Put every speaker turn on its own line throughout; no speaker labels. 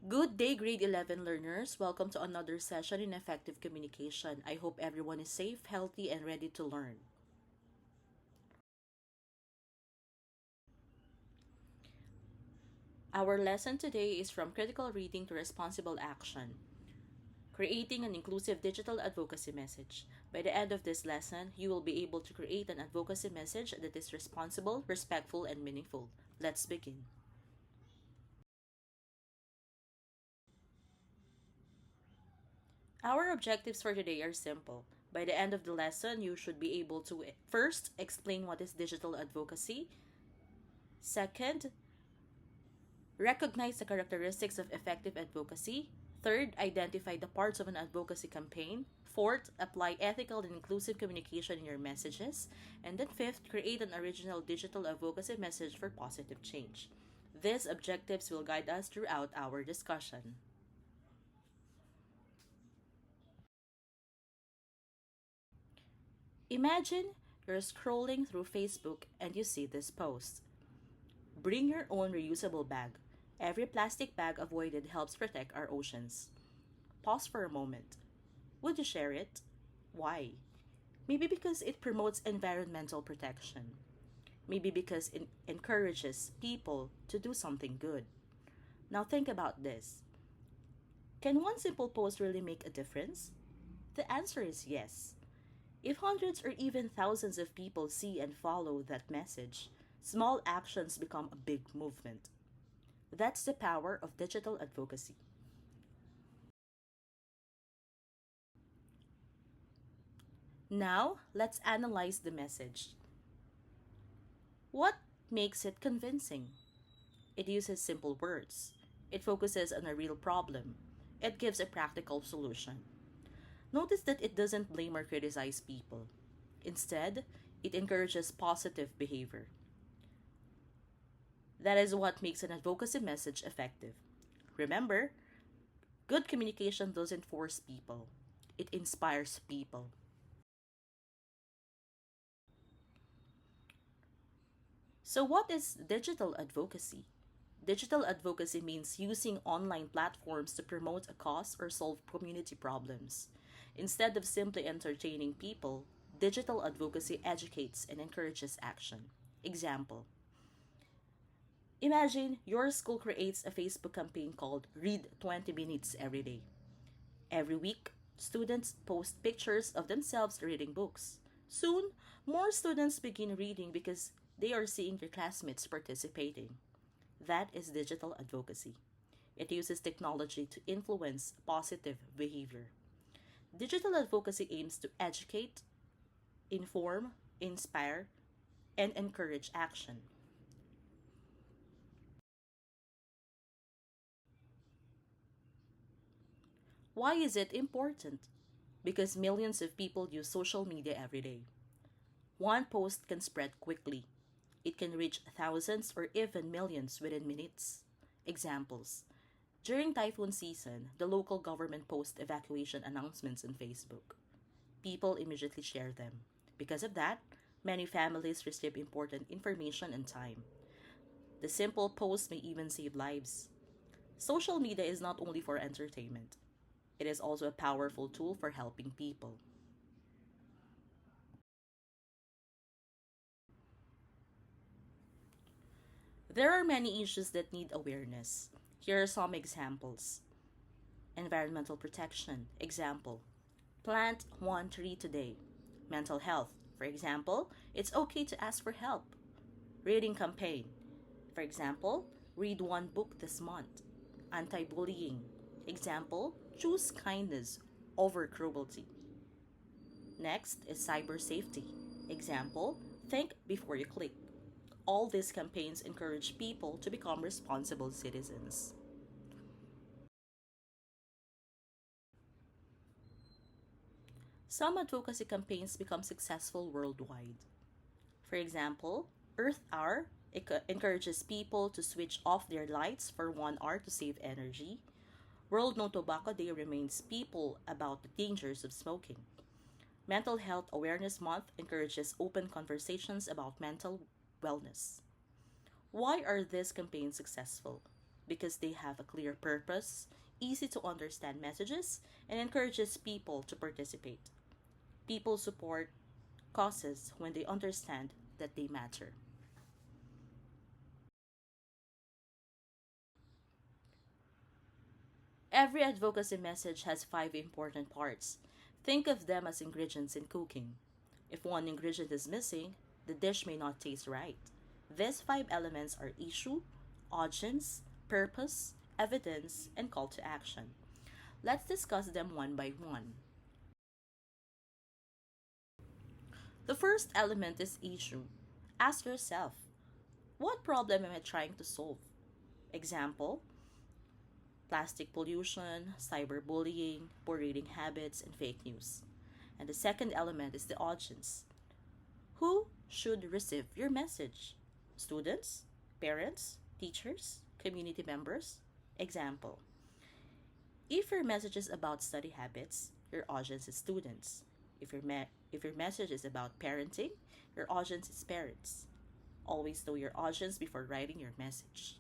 Good day, grade 11 learners. Welcome to another session in effective communication. I hope everyone is safe, healthy, and ready to learn. Our lesson today is from critical reading to responsible action, creating an inclusive digital advocacy message. By the end of this lesson, you will be able to create an advocacy message that is responsible, respectful, and meaningful. Let's begin. Our objectives for today are simple. By the end of the lesson, you should be able to first explain what is digital advocacy. Second, recognize the characteristics of effective advocacy. Third, identify the parts of an advocacy campaign. Fourth, apply ethical and inclusive communication in your messages. And then fifth, create an original digital advocacy message for positive change. These objectives will guide us throughout our discussion. Imagine you're scrolling through Facebook and you see this post. Bring your own reusable bag. Every plastic bag avoided helps protect our oceans. Pause for a moment. Would you share it? Why? Maybe because it promotes environmental protection. Maybe because it encourages people to do something good. Now think about this. Can one simple post really make a difference? The answer is yes. If hundreds or even thousands of people see and follow that message, small actions become a big movement. That's the power of digital advocacy. Now, let's analyze the message. What makes it convincing? It uses simple words. It focuses on a real problem. It gives a practical solution. Notice that it doesn't blame or criticize people. Instead, it encourages positive behavior. That is what makes an advocacy message effective. Remember, good communication doesn't force people, it inspires people. So, what is digital advocacy? Digital advocacy means using online platforms to promote a cause or solve community problems. Instead of simply entertaining people, digital advocacy educates and encourages action. Example: imagine your school creates a Facebook campaign called Read 20 Minutes Every Day. Every week, students post pictures of themselves reading books. Soon, more students begin reading because they are seeing their classmates participating. That is digital advocacy. It uses technology to influence positive behavior. Digital advocacy aims to educate, inform, inspire, and encourage action. Why is it important? Because millions of people use social media every day. One post can spread quickly. It can reach thousands or even millions within minutes. Examples: during typhoon season, the local government posts evacuation announcements on Facebook. People immediately share them. Because of that, many families receive important information in time. The simple post may even save lives. Social media is not only for entertainment, it is also a powerful tool for helping people. There are many issues that need awareness. Here are some examples. Environmental protection. Example: plant one tree today. Mental health. For example, it's okay to ask for help. Reading campaign. For example, read one book this month. Anti bullying. Example, choose kindness over cruelty. Next is cyber safety. Example, think before you click. All these campaigns encourage people to become responsible citizens. Some advocacy campaigns become successful worldwide. For example, Earth Hour encourages people to switch off their lights for 1 hour to save energy. World No Tobacco Day reminds people about the dangers of smoking. Mental Health Awareness Month encourages open conversations about mental wellness. Why are these campaigns successful? because they have a clear purpose, easy to understand messages, and encourages people to participate. People support causes when they understand that they matter. Every advocacy message has five important parts. Think of them as ingredients in cooking. If one ingredient is missing, the dish may not taste right. These five elements are issue, audience, purpose, evidence, and call to action. Let's discuss them one by one. The first element is issue. Ask yourself, what problem am I trying to solve? Example, plastic pollution, cyberbullying, poor reading habits, and fake news. And the second element is the audience. Who should receive your message? Students, parents, teachers, community members? Example, if your message is about study habits, your audience is students. If your message is about parenting, your audience is parents. Always know your audience before writing your message.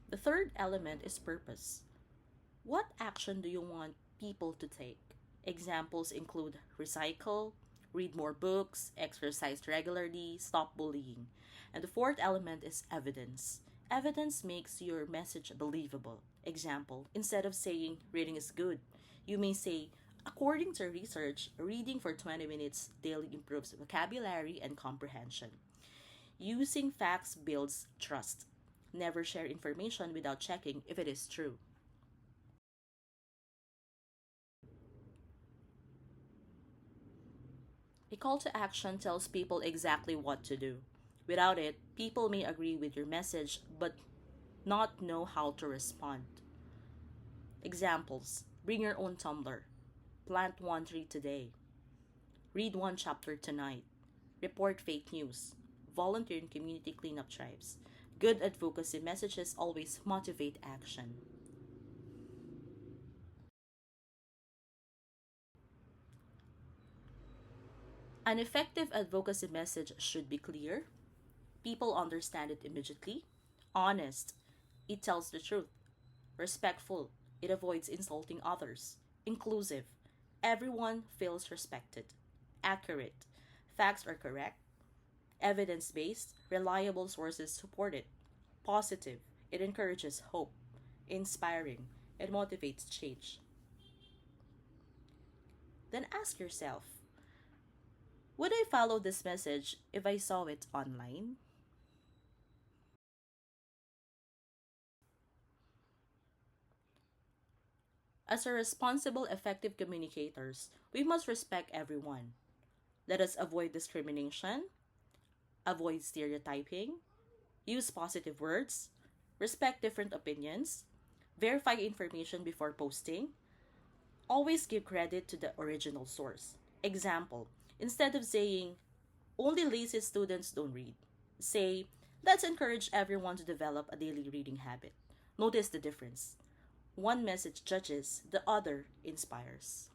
The third element is purpose. What action do you want people to take? Examples include recycle, read more books, exercise regularly, stop bullying. And the fourth element is evidence. Evidence makes your message believable. Example, instead of saying reading is good, you may say, according to research, reading for 20 minutes daily improves vocabulary and comprehension. Using facts builds trust. Never share information without checking if it is true. A call to action tells people exactly what to do. Without it, people may agree with your message but not know how to respond. Examples, bring your own tumbler, plant one tree today, read one chapter tonight, report fake news, volunteer in community cleanup drives. Good advocacy messages always motivate action. An effective advocacy message should be clear, people understand it immediately, honest, it tells the truth, respectful, it avoids insulting others, inclusive, everyone feels respected, accurate, facts are correct, evidence based, reliable sources support it, positive, it encourages hope, inspiring, it motivates change. Then ask yourself, would I follow this message if I saw it online? As a responsible, effective communicators, we must respect everyone. Let us avoid discrimination, avoid stereotyping, use positive words, respect different opinions, verify information before posting, always give credit to the original source. Example, instead of saying, only lazy students don't read, say, let's encourage everyone to develop a daily reading habit. Notice the difference. One message judges, the other inspires.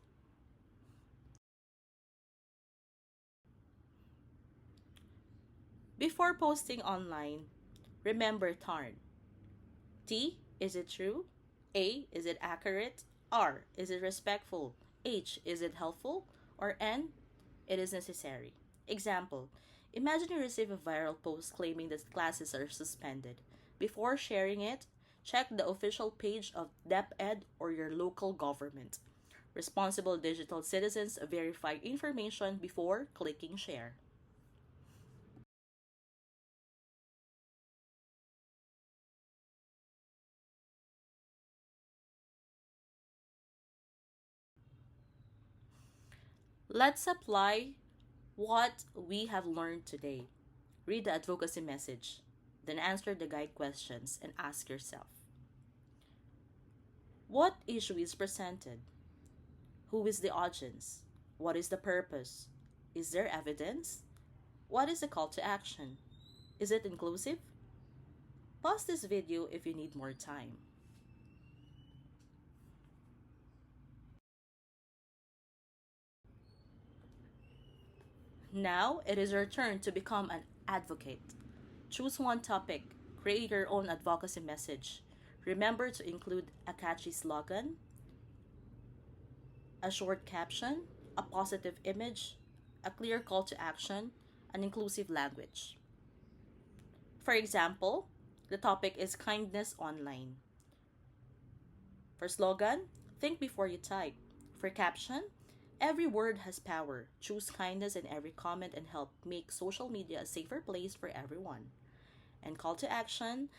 Before posting online, remember TARN. T, is it true? A, is it accurate? R, is it respectful? H, is it helpful? Or N, it is necessary. Example, imagine you receive a viral post claiming that classes are suspended. Before sharing it, check the official page of DepEd or your local government. Responsible digital citizens verify information before clicking share. Let's apply what we have learned today. Read the advocacy message, then answer the guide questions and ask yourself, what issue is presented? Who is the audience? What is the purpose? Is there evidence? What is the call to action? Is it inclusive? Pause this video if you need more time. Now it is your turn to become an advocate. Choose one topic, create your own advocacy message. Remember to include a catchy slogan, a short caption, a positive image, a clear call to action, an inclusive language. For example, the topic is kindness online. For slogan, think before you type. For caption, every word has power. Choose kindness in every comment and help make social media a safer place for everyone. And call to action,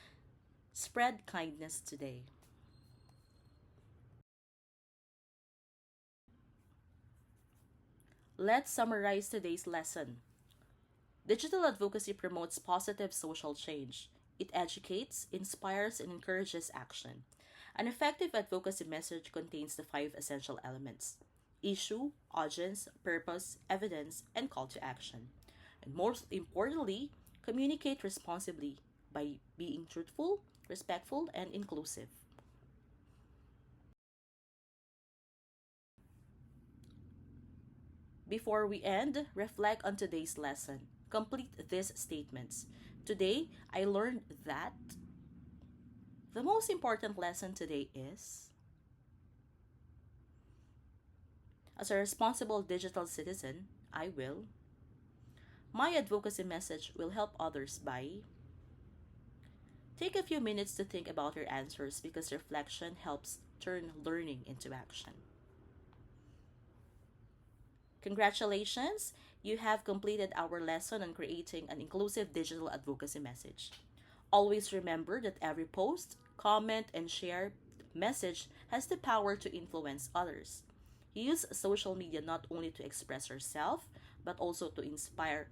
spread kindness today. Let's summarize today's lesson. Digital advocacy promotes positive social change. It educates, inspires, and encourages action. An effective advocacy message contains the five essential elements: issue, audience, purpose, evidence, and call to action. And most importantly, communicate responsibly by being truthful, respectful, and inclusive. Before we end, reflect on today's lesson. Complete these statements. Today, I learned that the most important lesson today is, as a responsible digital citizen, I will. My advocacy message will help others by. Take a few minutes to think about your answers because reflection helps turn learning into action. Congratulations! You have completed our lesson on creating an inclusive digital advocacy message. Always remember that every post, comment, and share message has the power to influence others. Use social media not only to express yourself, but also to inspire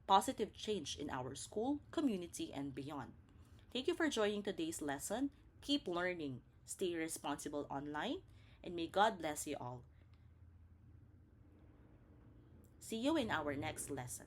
positive change in our school, community, and beyond. Thank you for joining today's lesson. Keep learning, stay responsible online, and may God bless you all. See you in our next lesson.